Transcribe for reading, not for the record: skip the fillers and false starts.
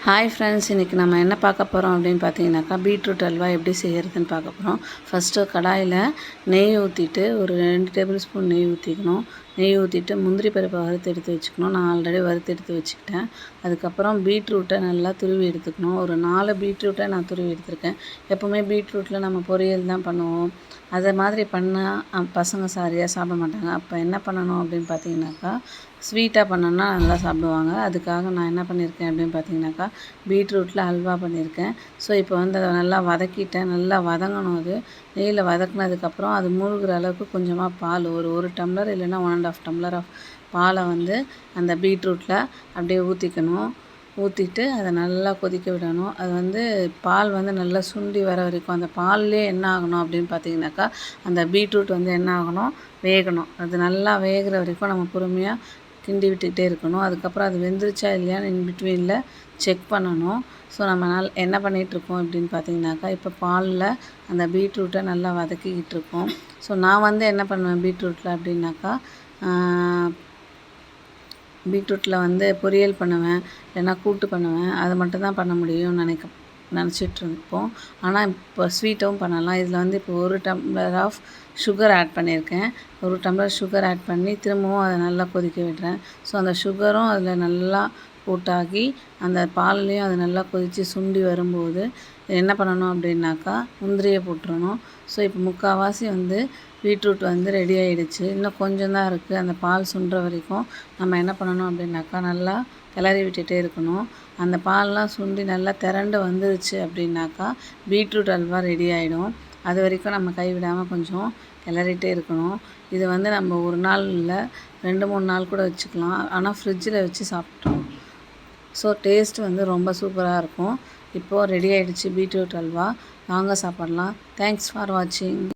Hi friends, இன்றைக்கி நம்ம என்ன பார்க்க போகிறோம் அப்படின்னு பார்த்தீங்கன்னாக்கா பீட்ரூட் அல்வா எப்படி செய்கிறதுன்னு பார்க்க போகிறோம். ஃபஸ்ட்டு கடாயில் நெய் ஊற்றிட்டு ஒரு 2 டேபிள் ஸ்பூன் நெய் ஊற்றிக்கணும். நெய் ஊற்றிட்டு முந்திரி பருப்பை வறுத்து எடுத்து வச்சுக்கணும். நான் ஆல்ரெடி வறுத்து எடுத்து வச்சுக்கிட்டேன். அதுக்கப்புறம் பீட்ரூட்டை நல்லா துருவி எடுத்துக்கணும். ஒரு 4 பீட்ரூட்டை நான் துருவி எடுத்திருக்கேன். எப்போவுமே பீட்ரூட்டில் நம்ம பொரியல் தான் பண்ணுவோம். அதை மாதிரி பண்ணால் பசங்க சரியாக சாப்பிட மாட்டாங்க. அப்போ என்ன பண்ணணும் அப்படின்னு பார்த்தீங்கன்னாக்கா, ஸ்வீட்டாக பண்ணோன்னா நல்லா சாப்பிடுவாங்க. அதுக்காக நான் என்ன பண்ணியிருக்கேன் அப்படின்னு பார்த்தீங்கன்னாக்கா, பீட்ரூட்டில் அல்வா பண்ணியிருக்கேன். ஸோ இப்போ வந்து அதை நல்லா வதக்கிட்டேன். நல்லா வதங்கணும். அது நெய்யில் வதக்குனதுக்கப்புறம் அது மூழ்கிற அளவுக்கு கொஞ்சமாக பால், ஒரு டம்ளர் இல்லைன்னா 1 1/2 டம்ளர் ஆஃப் பாலை வந்து அந்த பீட்ரூட்டில் அப்படியே ஊற்றிக்கணும். ஊற்றிட்டு அதை நல்லா கொதிக்க விடணும். அது வந்து பால் வந்து நல்லா சுண்டி வர வரைக்கும் அந்த பால்லே என்ன ஆகணும் அப்படின்னு பார்த்தீங்கன்னாக்கா, அந்த பீட்ரூட் வந்து என்ன ஆகணும், வேகணும். அது நல்லா வேகிற வரைக்கும் நம்ம பொறுமையாக கிண்டி விட்டுக்கிட்டே இருக்கணும். அதுக்கப்புறம் அது வெந்துருச்சா இல்லையான்னு இன்பிட்வீனில் செக் பண்ணணும். ஸோ நம்ம என்ன பண்ணிகிட்ருக்கோம் அப்படின்னு பார்த்தீங்கன்னாக்கா, இப்போ பாலில் அந்த பீட்ரூட்டை நல்லா வதக்கிக்கிட்டு இருக்கோம். ஸோ நான் வந்து என்ன பண்ணுவேன் பீட்ரூட்டில் அப்படின்னாக்கா, பீட்ரூட்டில் வந்து பொரியல் பண்ணுவேன், இல்லைன்னா கூட்டு பண்ணுவேன். அது மட்டும்தான் பண்ண முடியும்னு நினச்சிட்ருப்போம். ஆனால் இப்போ ஸ்வீட்டும் பண்ணலாம். இதில் வந்து இப்போ 1 டம்ளர் ஆஃப் சுகர் ஆட் பண்ணியிருக்கேன். 1 டம்ளர் சுகர் ஆட் பண்ணி திரும்பவும் அதை நல்லா கொதிக்க விடுறேன். ஸோ அந்த சுகரும் அதில் நல்லா கூட்டாகி அந்த பால்லையும் அது நல்லா கொதித்து சுண்டி வரும்போது என்ன பண்ணணும் அப்படின்னாக்கா, முந்திரியை போட்டுறணும். ஸோ இப்போ முக்கால்வாசி வந்து பீட்ரூட் வந்து ரெடி ஆகிடுச்சு. இன்னும் கொஞ்சம் தான் இருக்குது. அந்த பால் சுண்டுற வரைக்கும் நம்ம என்ன பண்ணணும் அப்படின்னாக்கா, நல்லா கிளறி விட்டுட்டே இருக்கணும். அந்த பால்லாம் சுண்டி நல்லா திரண்டு வந்துருச்சு அப்படின்னாக்கா, பீட்ரூட் அல்வா ரெடி ஆகிடும். அது வரைக்கும் நம்ம கைவிடாமல் கொஞ்சம் கிளறிட்டே இருக்கணும். இது வந்து நம்ம ஒரு நாள் இல்லை, 2 3 நாள் கூட வச்சுக்கலாம். ஆனால் ஃப்ரிட்ஜில் வச்சு சாப்பிட்டோம். ஸோ டேஸ்ட் வந்து ரொம்ப சூப்பராக இருக்கும். இப்போது ரெடி ஆகிடுச்சு பீட்ரூட் அல்வா. வாங்க சாப்பிட்லாம். தேங்க்ஸ் ஃபார் வாட்சிங்.